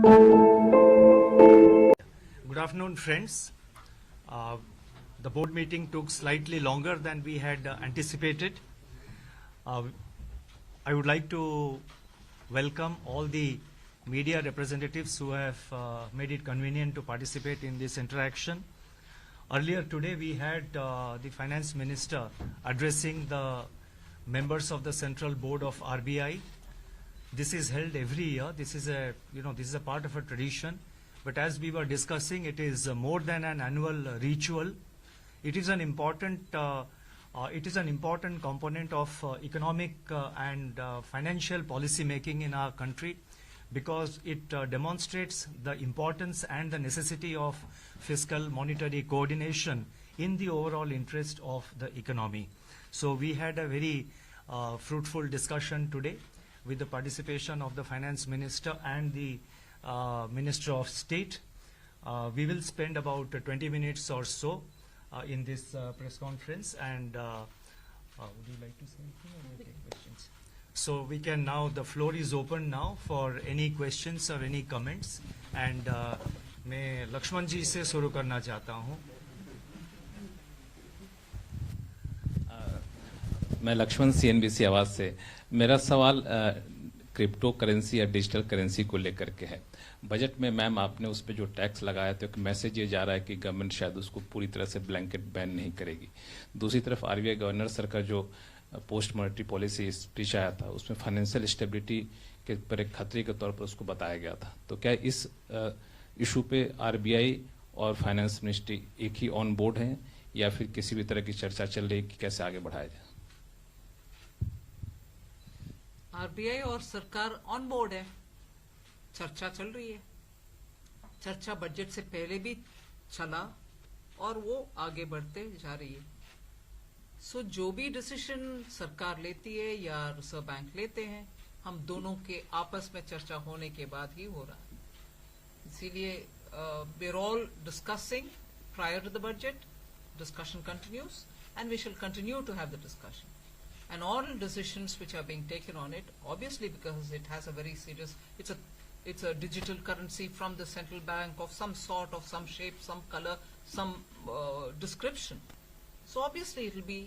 Good afternoon, friends. The board meeting took slightly longer than we had anticipated. I would like to welcome all the media representatives who have made it convenient to participate in this interaction. Earlier today, we had the Finance Minister addressing the members of the Central Board of RBI. This is held every year. This is a part of a tradition. But as we were discussing, it is more than an annual ritual. It is an important component of economic and financial policy making in our country, because it demonstrates the importance and the necessity of fiscal monetary coordination in the overall interest of the economy. So we had a very fruitful discussion today with the participation of the Finance Minister and the Minister of State. We will spend about 20 minutes or so in this press conference, and would you like to say anything or take questions? So we can now, the floor is open now for any questions or any comments, and मैं लक्ष्मण जी से शुरू करना चाहता हूँ. मैं Lakshman CNBC आवाज से. मेरा सवाल क्रिप्टो करेंसी या डिजिटल करेंसी को लेकर के है. बजट में मैम आपने उस पर जो टैक्स लगाया तो एक मैसेज ये जा रहा है कि गवर्नमेंट शायद उसको पूरी तरह से ब्लैंकेट बैन नहीं करेगी. दूसरी तरफ RBI गवर्नर सर का जो पोस्ट मॉनेटरी पॉलिसी स्पीच आया था उसमें फाइनेंशियल स्टेबिलिटी के पर एक खतरे के तौर पर उसको बताया गया था. तो क्या इस इशू पे RBI और फाइनेंस मिनिस्ट्री एक ही ऑन बोर्ड हैं या फिर किसी भी तरह की चर्चा चल रही है कि कैसे आगे बढ़ाया जाए? RBI और सरकार ऑन बोर्ड है. चर्चा चल रही है. चर्चा बजट से पहले भी चला और वो आगे बढ़ते जा रही है. सो जो भी डिसीजन सरकार लेती है या रिजर्व बैंक लेते हैं, हम दोनों के आपस में चर्चा होने के बाद ही हो रहा है. इसीलिए we are all discussing prior to the budget. Discussion continues and we shall continue to have the discussion. And all decisions which are being taken on it, obviously because it has a very serious, it's a digital currency from the central bank of some sort, of some shape, some color, some description. So obviously it will be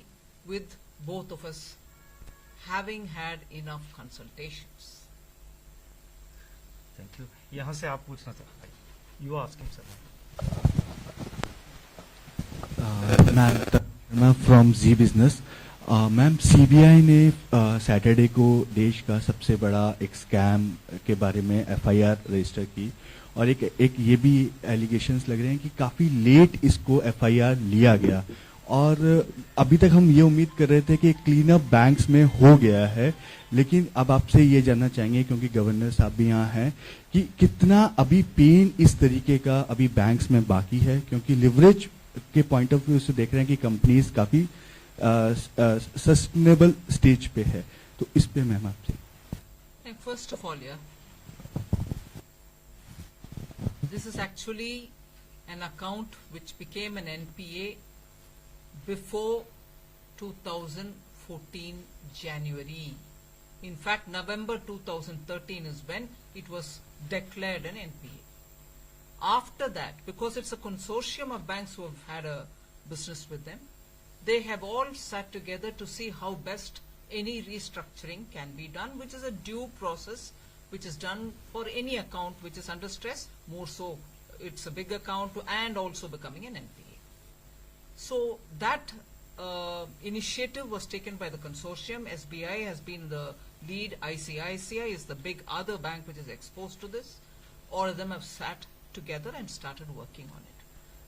with both of us having had enough consultations. Thank you. यहाँ से आप पूछना चाहते हैं. You ask him, sir. Ma'am from Z Business. Ma'am CBI ने Saturday को देश का सबसे बड़ा एक स्कैम के बारे में FIR रजिस्टर की, और एक ये भी एलिगेशंस लग रहे हैं कि काफ़ी लेट इसको FIR लिया गया, और अभी तक हम ये उम्मीद कर रहे थे कि क्लीन अप बैंक्स में हो गया है. लेकिन अब आपसे ये जानना चाहेंगे, क्योंकि गवर्नर साहब भी यहाँ हैं, कि कितना अभी पेन इस तरीके का अभी बैंक्स में बाकी है, क्योंकि लिवरेज के पॉइंट ऑफ व्यू से देख रहे हैं कि कंपनीज काफ़ी सस्टेनेबल स्टेज पे है. तो इस पे मैम आपसे. First of all, this is actually an account which became an NPA before 2014 January. In fact, November 2013 is when it was declared an NPA. After that, because it's a consortium of banks who have had a business with them, they have all sat together to see how best any restructuring can be done, which is a due process, which is done for any account which is under stress. More so, it's a big account and also becoming an NPA. So that initiative was taken by the consortium. SBI has been the lead. ICICI is the big other bank which is exposed to this. All of them have sat together and started working on it.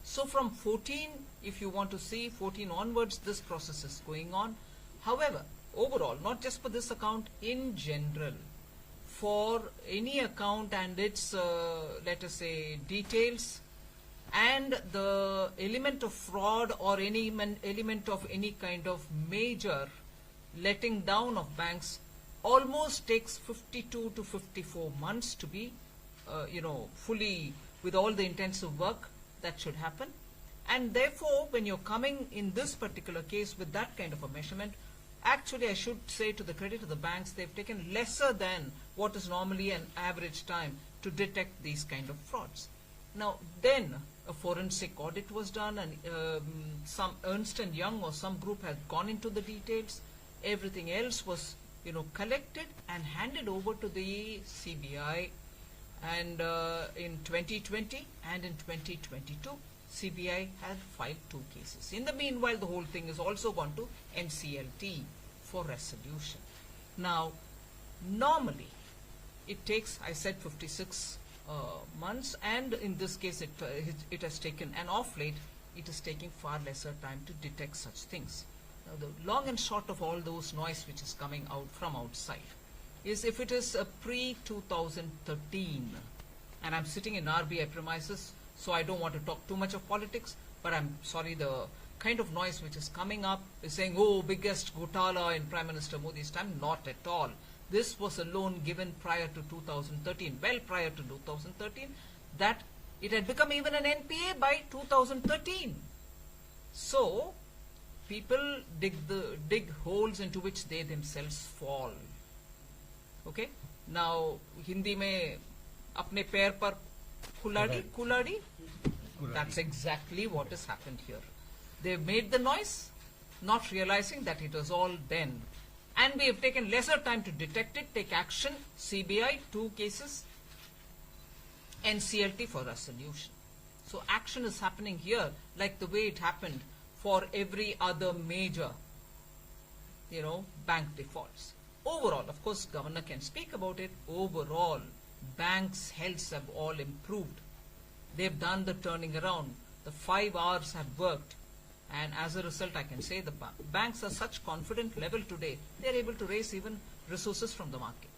So from 14, if you want to see 14 onwards, this process is going on. However, overall, not just for this account, in general, for any account and its, let us say, details, and the element of fraud or any element of any kind of major letting down of banks almost takes 52 to 54 months to be, fully, with all the intensive work that should happen. And therefore, when you're coming in this particular case with that kind of a measurement, Actually, I should say, to the credit of the banks, they've taken lesser than what is normally an average time to detect these kind of frauds. Now, then a forensic audit was done, and some Ernst & Young or some group had gone into the details. Everything else was, collected and handed over to the CBI. And in 2020 and in 2022, CBI had filed 2 cases. In the meanwhile, the whole thing has also gone to NCLT for resolution. Now, normally, it takes, I said, 56 months, and in this case, it has taken, and of late, it is taking far lesser time to detect such things. Now, the long and short of all those noise which is coming out from outside is, if it is pre-2013, and I'm sitting in RBI premises, so I don't want to talk too much of politics, but I'm sorry, the kind of noise which is coming up is saying, oh, biggest Ghotala in Prime Minister Modi's time. Not at all. This was a loan given prior to 2013, well prior to 2013, that it had become even an NPA by 2013. So, people dig holes into which they themselves fall. Okay? Now, Hindi mein apne pair par kuladi. That's exactly what has happened here. They've made the noise, not realizing that it was all then. And we have taken lesser time to detect it, take action, CBI, 2 cases, NCLT for resolution. So action is happening here like the way it happened for every other major, bank defaults. Overall, of course, Governor can speak about it. Overall, banks' healths have all improved. They've done the turning around. The 5 Rs have worked. And as a result, I can say the banks are such confident level today, they're able to raise even resources from the market.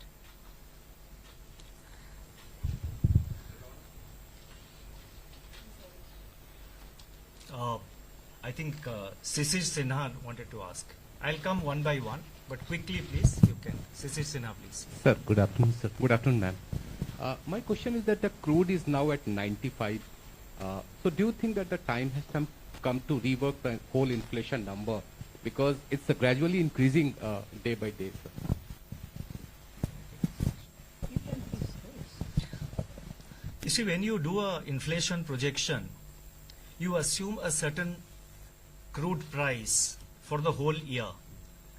I think Sisir Sinha wanted to ask. I'll come one by one, but quickly, please, you can. Sisir Sinha, please. Sir, good afternoon, sir. Good afternoon, ma'am. My question is that the crude is now at 95. So do you think that the time has come to rework the whole inflation number? Because it's gradually increasing day by day, sir. You see, when you do a inflation projection, you assume a certain crude price for the whole year,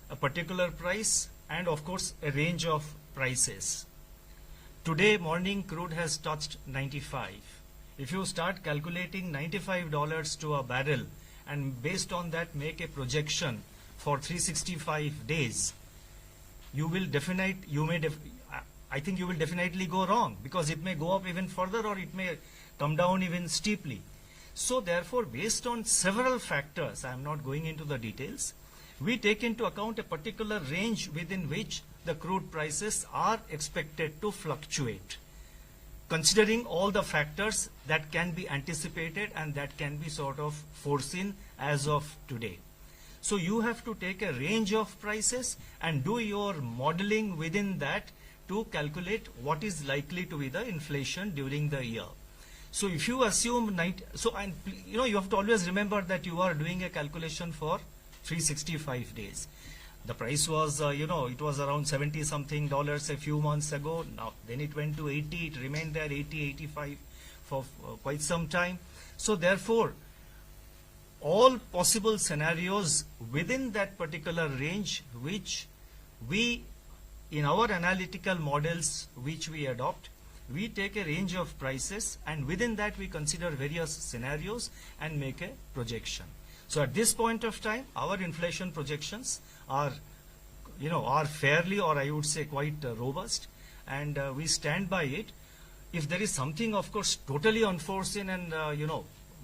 a particular price, and of course a range of prices. Today morning crude has touched 95. If you start calculating $95 to a barrel and based on that make a projection for 365 days, I think you will definitely go wrong, because it may go up even further or it may come down even steeply. So therefore, based on several factors, I am not going into the details, we take into account a particular range within which the crude prices are expected to fluctuate, considering all the factors that can be anticipated and that can be sort of foreseen as of today. So you have to take a range of prices and do your modeling within that to calculate what is likely to be the inflation during the year. So if you assume you have to always remember that you are doing a calculation for 365 days. The price was, it was around $70 something a few months ago. Now, then it went to 80. It remained there 80, 85 for quite some time. So therefore, all possible scenarios within that particular range, which we, in our analytical models, which we adopt, we take a range of prices, and within that we consider various scenarios and make a projection. So at this point of time, our inflation projections are fairly, or I would say quite robust, and we stand by it. If there is something, of course, totally unforeseen and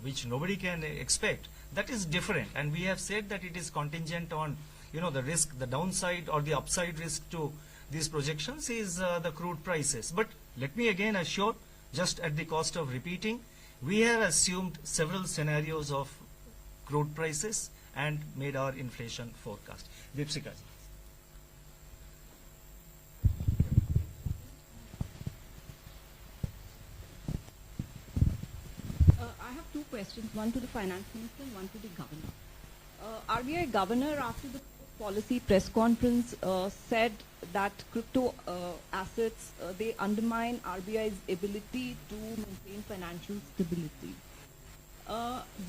which nobody can expect, that is different, and we have said that it is contingent on the risk, the downside or the upside risk to these projections is the crude prices. But let me again assure, just at the cost of repeating, we have assumed several scenarios of crude prices and made our inflation forecast. Deepsika. I have 2 questions, one to the finance minister and one to the governor. RBI governor, after the policy press conference said that crypto assets they undermine RBI's ability to maintain financial stability.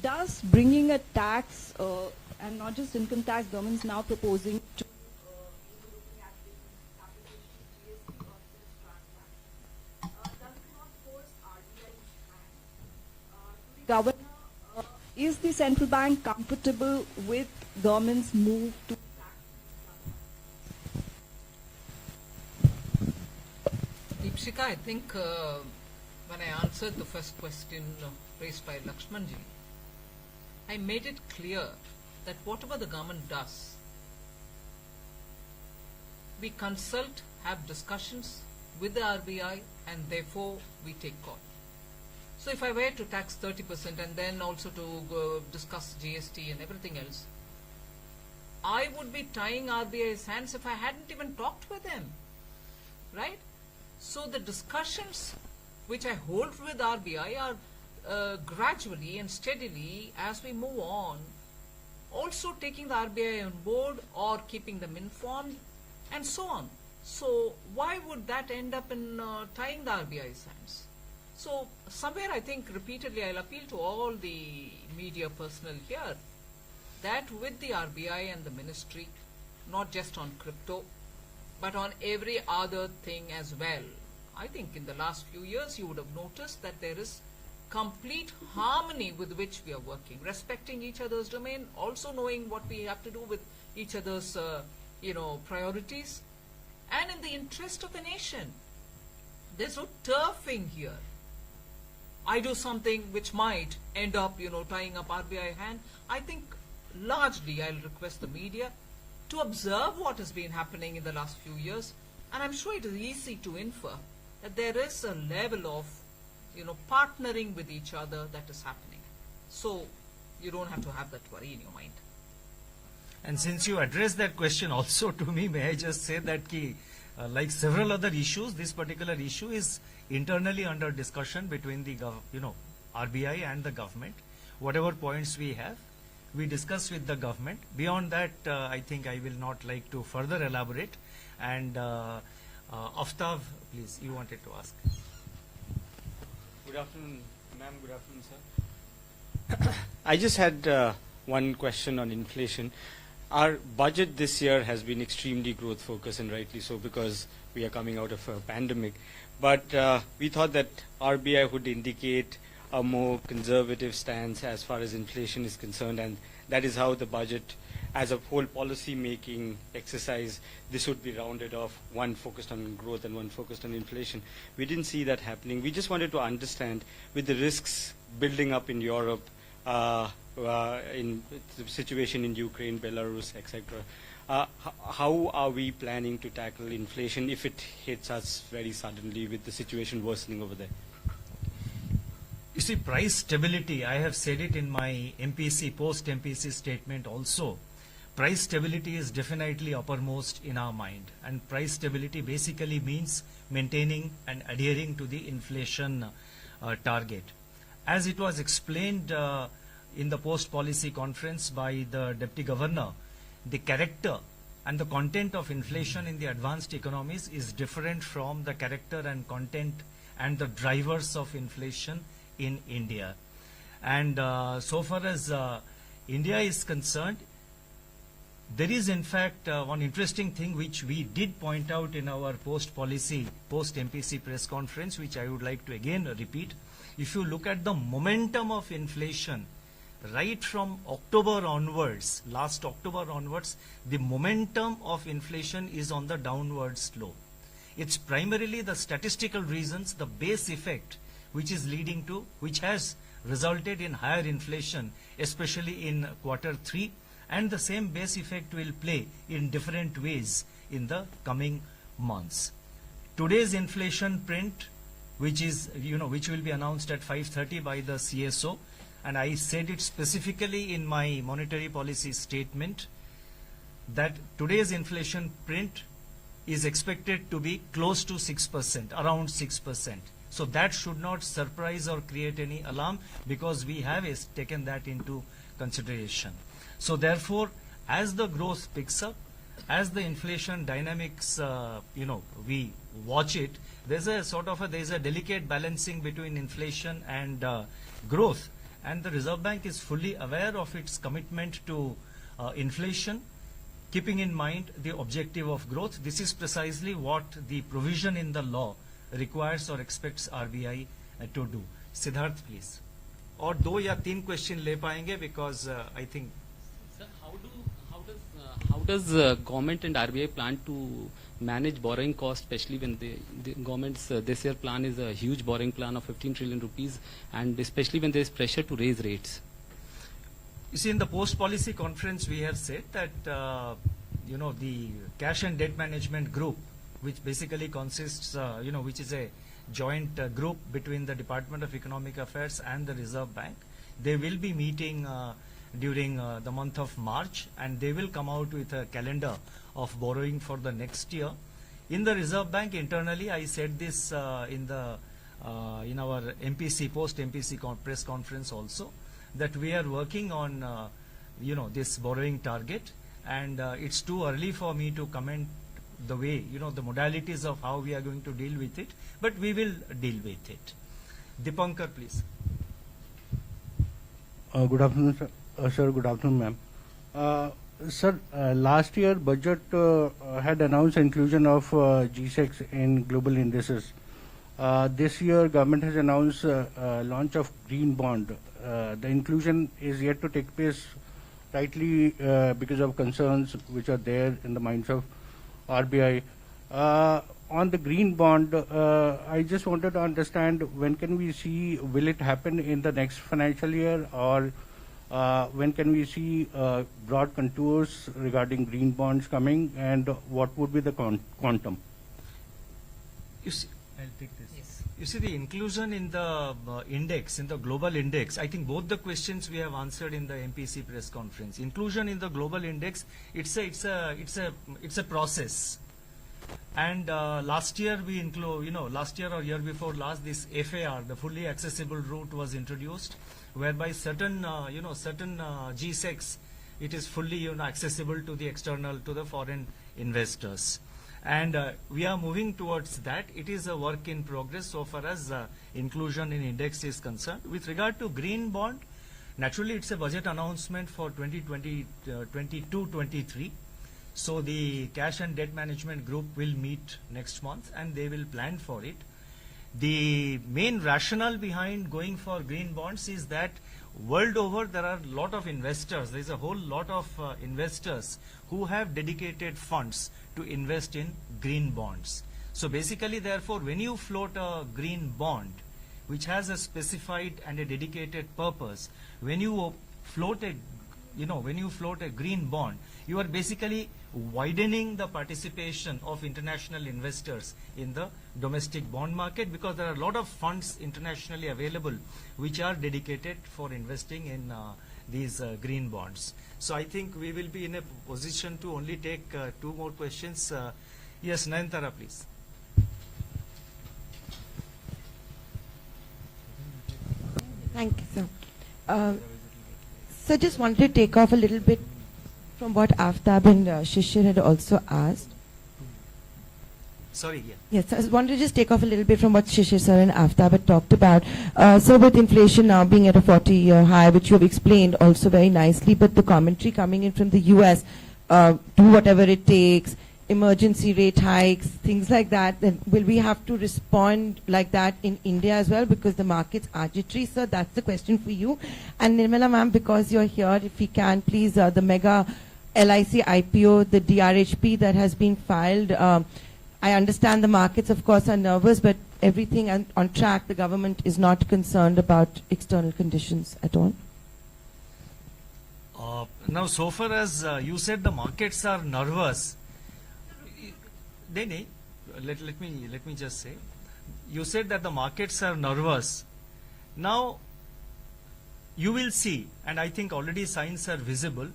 Does bringing a tax and not just income tax, government is now proposing to looking at different applications, GST or such transactions, does it not force RBI's hand to the governor? Is the central bank comfortable with government's move to tax these Deepshika, I think when I answered the first question raised by Lakshmanji, I made it clear that whatever the government does, we consult, have discussions with the RBI, and therefore we take call. So if I were to tax 30% and then also to discuss GST and everything else, I would be tying RBI's hands if I hadn't even talked with them, right? So the discussions which I hold with RBI are gradually and steadily as we move on, also taking the RBI on board or keeping them informed and so on. So why would that end up in tying the RBI's hands? So somewhere I think repeatedly I'll appeal to all the media personnel here that with the RBI and the ministry, not just on crypto, but on every other thing as well. I think in the last few years you would have noticed that there is complete harmony with which we are working, respecting each other's domain, also knowing what we have to do with each other's priorities, and in the interest of the nation. There's no turfing here. I do something which might end up, tying up RBI hand. I think largely I'll request the media to observe what has been happening in the last few years, and I'm sure it is easy to infer that there is a level of, partnering with each other that is happening. So you don't have to have that worry in your mind. And since you addressed that question also to me, may I just say that like several other issues, this particular issue is internally under discussion between the RBI and the government. Whatever points we have, we discuss with the government. Beyond that, I think I will not like to further elaborate. And Aftab, please, you wanted to ask. Good afternoon, ma'am. Good afternoon, sir. I just had one question on inflation. Our budget this year has been extremely growth focused, and rightly so, because we are coming out of a pandemic. But we thought that RBI would indicate a more conservative stance as far as inflation is concerned, and that is how the budget, as a whole policy making exercise, this would be rounded off, one focused on growth and one focused on inflation. We didn't see that happening. We just wanted to understand, with the risks building up in Europe, in the situation in Ukraine, Belarus, etc., how are we planning to tackle inflation if it hits us very suddenly with the situation worsening over there? You see, price stability, I have said it in my MPC, post-MPC statement also. Price stability is definitely uppermost in our mind. And price stability basically means maintaining and adhering to the inflation target. As it was explained in the post-policy conference by the Deputy Governor, the character and the content of inflation in the advanced economies is different from the character and content and the drivers of inflation in India. And so far as India is concerned, there is in fact one interesting thing which we did point out in our post-MPC press conference, which I would like to again repeat. If you look at the momentum of inflation, right from October onwards, last October onwards, the momentum of inflation is on the downward slope. It's primarily the statistical reasons, the base effect, which has resulted in higher inflation, especially in quarter 3, and the same base effect will play in different ways in the coming months. Today's inflation print, which will be announced at 5:30 by the CSO, and I said it specifically in my monetary policy statement, that today's inflation print is expected to be close to 6%, around 6%. So that should not surprise or create any alarm, because we have taken that into consideration. So therefore, as the growth picks up, as the inflation dynamics, we watch it, there's a delicate balancing between inflation and growth. And the Reserve Bank is fully aware of its commitment to inflation, keeping in mind the objective of growth. This is precisely what the provision in the law requires or expects RBI to do. Siddharth, please. और 2 या 3 question ले पाएंगे because I think. Sir, how does government and RBI plan to manage borrowing costs, especially when the government's this year plan is a huge borrowing plan of 15 trillion rupees, and especially when there is pressure to raise rates? You see, in the post-policy conference, we have said that, the cash and debt management group, which basically consists, which is a joint group between the Department of Economic Affairs and the Reserve Bank, they will be meeting during the month of March, and they will come out with a calendar of borrowing for the next year. In the Reserve Bank internally, I said this in our MPC, post-MPC press conference also, that we are working on, this borrowing target, and it's too early for me to comment the way, the modalities of how we are going to deal with it, but we will deal with it. Dipankar, please. Good afternoon, sir. Sir, good afternoon, ma'am. Sir, last year budget had announced inclusion of G6 in global indices. This year, government has announced launch of green bond. The inclusion is yet to take place, rightly because of concerns which are there in the minds of RBI. On the green bond, I just wanted to understand when can we see, will it happen in the next financial year, or when can we see broad contours regarding green bonds coming, and what would be the quantum? You see, I'll take this. Yes. You see, the inclusion in the index, in the global index, I think both the questions we have answered in the MPC press conference. Inclusion in the global index, it's a process. And last year we include, last year or year before last, this FAR, the fully accessible route, was introduced, whereby certain G6, it is fully accessible to the external, to the foreign investors. And we are moving towards that. It is a work in progress so far as inclusion in index is concerned. With regard to green bond, naturally it's a budget announcement for 2022-23. So the cash and debt management group will meet next month and they will plan for it. The main rationale behind going for green bonds is that world over there are a lot of investors. There is a whole lot of investors who have dedicated funds to invest in green bonds. So basically, therefore, when you float a green bond, which has a specified and a dedicated purpose, when you float a green bond, you are basically widening the participation of international investors in the domestic bond market, because there are a lot of funds internationally available which are dedicated for investing in these green bonds. So I think we will be in a position to only take 2 more questions. Yes, Nayantara, please. Thank you, sir. So just wanted to take off a little bit from what Aftab and Shishir had also asked. Sorry, yeah. Yes, I wanted to just take off a little bit from what Shishir sir and Aftab had talked about. So with inflation now being at a 40-year high, which you have explained also very nicely, but the commentary coming in from the US, do whatever it takes, emergency rate hikes, things like that, then will we have to respond like that in India as well, because the market's agitatory? Sir, that's the question for you. And Nirmala ma'am, because you're here, if we can, please, the mega LIC IPO, the DRHP that has been filed, I understand the markets, of course, are nervous, but everything on track. The government is not concerned about external conditions at all. Now, so far as you said the markets are nervous, let me just say, you said that the markets are nervous. Now, you will see, and I think already signs are visible.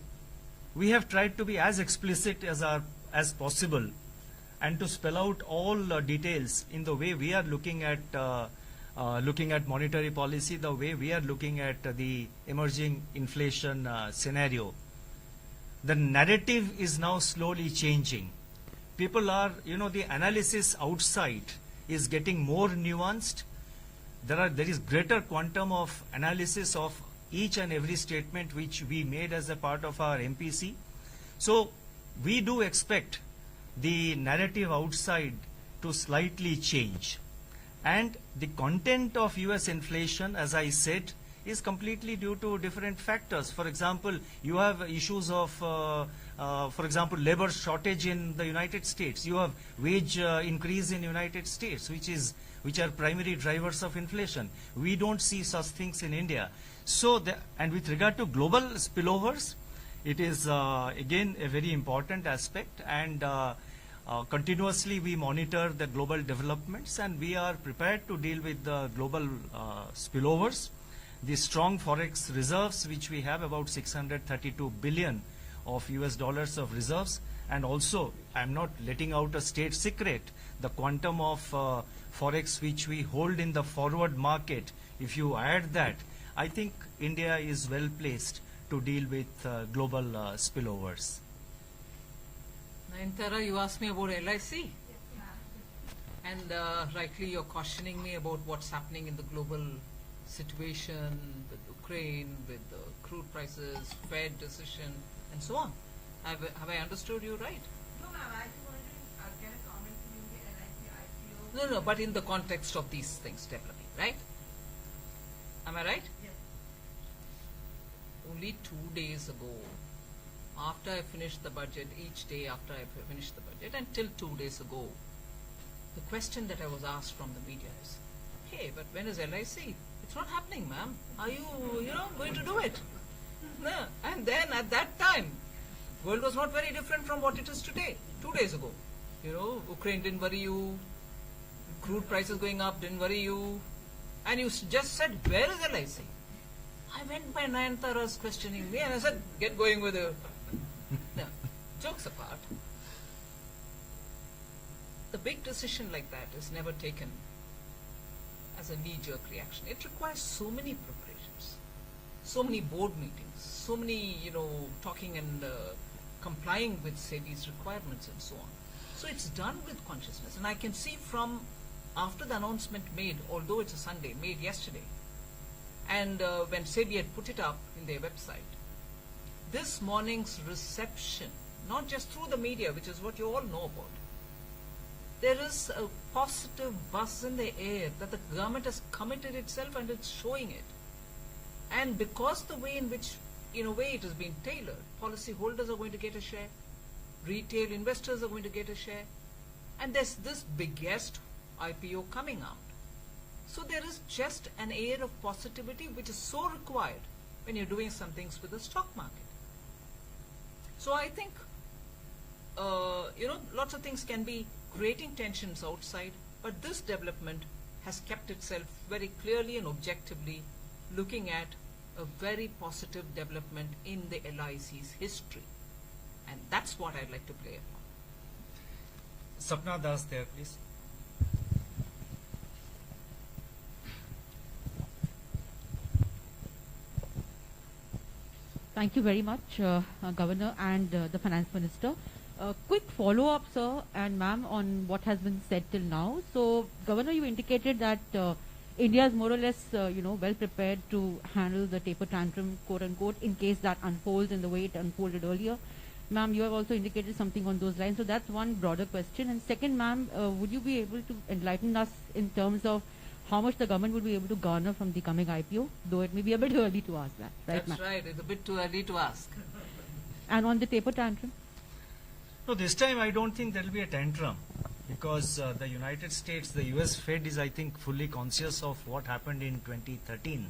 We have tried to be as explicit as possible, and to spell out all details in the way we are looking at monetary policy, the way we are looking at the emerging inflation scenario. the narrative is now slowly changing. People are, the analysis outside is getting more nuanced. There is greater quantum of analysis of each and every statement which we made as a part of our MPC. So we do expect the narrative outside to slightly change. And the content of US inflation, as I said, is completely due to different factors. For example, you have issues of, for example, labor shortage in the United States. You have wage increase in United States, which are primary drivers of inflation. We don't see such things in India. So, and with regard to global spillovers, it is again a very important aspect, and continuously we monitor the global developments, and we are prepared to deal with the global spillovers. The strong forex reserves, which we have about 632 billion of US dollars of reserves, and also I'm not letting out a state secret, the quantum of forex which we hold in the forward market. If you add that, I think India is well placed to deal with global spillovers. Nayantara, you asked me about LIC. And rightly you're cautioning me about what's happening in the global situation with Ukraine, with the crude prices, Fed decision, and so on. Have I understood you right? No, ma'am, I just wanted to get a comment from you on the LIC IPO. No, but in the context of these things developing, right? Am I right? Yes. Only 2 days ago, after I finished the budget, each day after I finished the budget, until 2 days ago, the question that I was asked from the media is, hey, but when is LIC? It's not happening, ma'am. Are you, going to do it? No. And then at that time, world was not very different from what it is today, 2 days ago. Ukraine didn't worry you, crude prices going up didn't worry you, and you just said, where is LIC? I went by Nayantara's questioning me, and I said, get going with it. No, jokes apart. The big decision like that is never taken as a knee-jerk reaction. It requires so many preparations, so many board meetings, so many, talking and complying with SEBI's requirements and so on. So it's done with consciousness. And I can see from after the announcement made, although it's a Sunday, made yesterday, and when SEBI had put it up in their website, this morning's reception, not just through the media, which is what you all know about, there is a positive buzz in the air that the government has committed itself and it's showing it. And because the way in which, in a way, it has been tailored, policy holders are going to get a share, retail investors are going to get a share, and there's this biggest IPO coming out. So there is just an air of positivity which is so required when you're doing some things with the stock market. So I think, lots of things can be creating tensions outside, but this development has kept itself very clearly and objectively looking at a very positive development in the LIC's history. And that's what I'd like to play upon. Sapna Das there, please. Thank you very much, Governor and the Finance Minister. Quick follow-up, sir and ma'am, on what has been said till now. So, Governor, you indicated that India is more or less, well prepared to handle the taper tantrum, quote-unquote, in case that unfolds in the way it unfolded earlier. Ma'am, you have also indicated something on those lines. So, that's one broader question. And second, ma'am, would you be able to enlighten us in terms of how much the government would be able to garner from the coming IPO, though it may be a bit early to ask that, right, That's right, it's a bit too early to ask. And on the taper tantrum? No, this time I don't think there will be a tantrum, because the United States, the US Fed is, I think, fully conscious of what happened in 2013,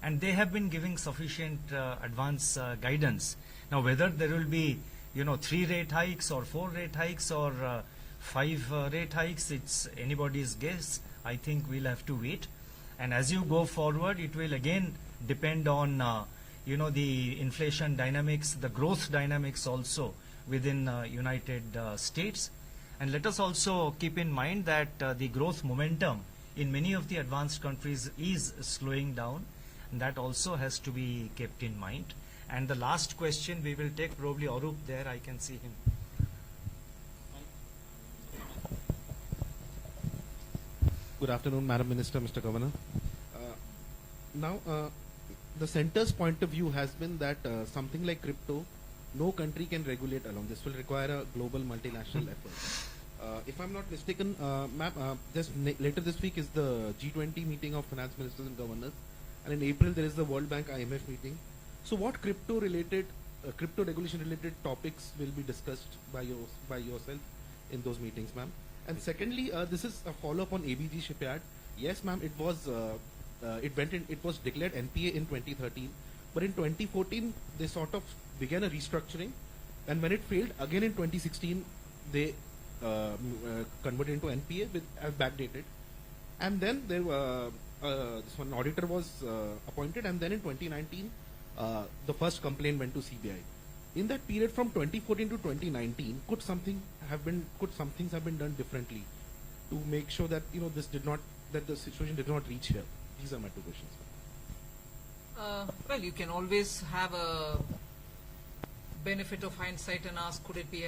and they have been giving sufficient advance guidance. Now, whether there will be, 3 rate hikes or 4 rate hikes or 5 rate hikes, it's anybody's guess. I think we'll have to wait. And as you go forward, it will again depend on, the inflation dynamics, the growth dynamics also within United States. And let us also keep in mind that the growth momentum in many of the advanced countries is slowing down, and that also has to be kept in mind. And the last question we will take, probably Arup there, I can see him. Good afternoon, Madam Minister, Mr. Governor. Now, the center's point of view has been that something like crypto, no country can regulate alone. This will require a global multinational effort. If I'm not mistaken, ma'am, later this week is the G20 meeting of finance ministers and governors, and in April there is the World Bank IMF meeting. So, what crypto regulation related topics will be discussed by yourself in those meetings, ma'am? And secondly, this is a follow-up on ABG Shipyard. Yes, ma'am, it was declared NPA in 2013, but in 2014 they sort of began a restructuring, and when it failed again in 2016, they converted into NPA as backdated, and then there this one auditor was appointed, and then in 2019 the first complaint went to CBI. In that period from 2014 to 2019, could some things have been done differently to make sure that that the situation did not reach here? These are my two questions. Well, you can always have a benefit of hindsight and ask, could it be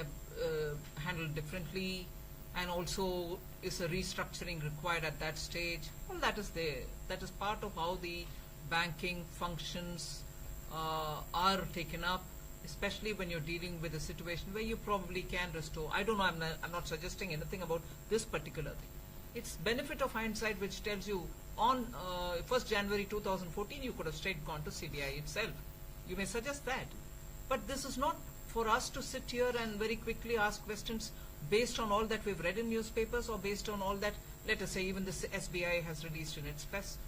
handled differently, and also is a restructuring required at that stage? Well, that is there. That is part of how the banking functions are taken up, especially when you're dealing with a situation where you probably can restore. I don't know, I'm not suggesting anything about this particular thing. It's benefit of hindsight which tells you on 1st January 2014 you could have straight gone to CBI itself. You may suggest that. But this is not for us to sit here and very quickly ask questions based on all that we've read in newspapers or based on all that, let us say, even the SBI has released in its press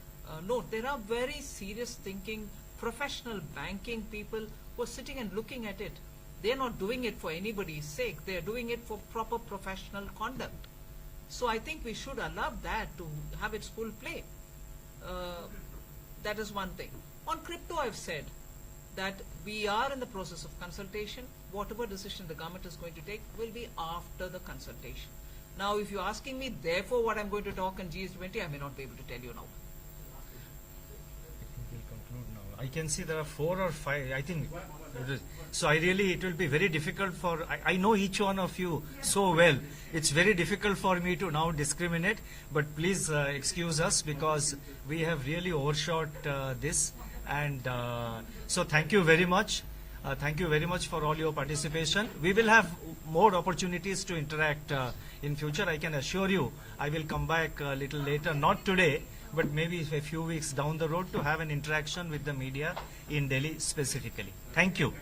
note. There are very serious thinking, professional banking people who are sitting and looking at it. They're not doing it for anybody's sake. They're doing it for proper professional conduct. So I think we should allow that to have its full play. That is one thing. On crypto, I've said that we are in the process of consultation. Whatever decision the government is going to take will be after the consultation. Now, if you're asking me, therefore, what I'm going to talk in GS20, I may not be able to tell you now. I can see there are 4 or 5, I think. So it will be very difficult for, I know each one of you so well. It's very difficult for me to now discriminate, but please excuse us because we have really overshot this. And so thank you very much. Thank you very much for all your participation. We will have more opportunities to interact in future. I can assure you I will come back a little later, not today, but maybe a few weeks down the road to have an interaction with the media in Delhi specifically. Thank you.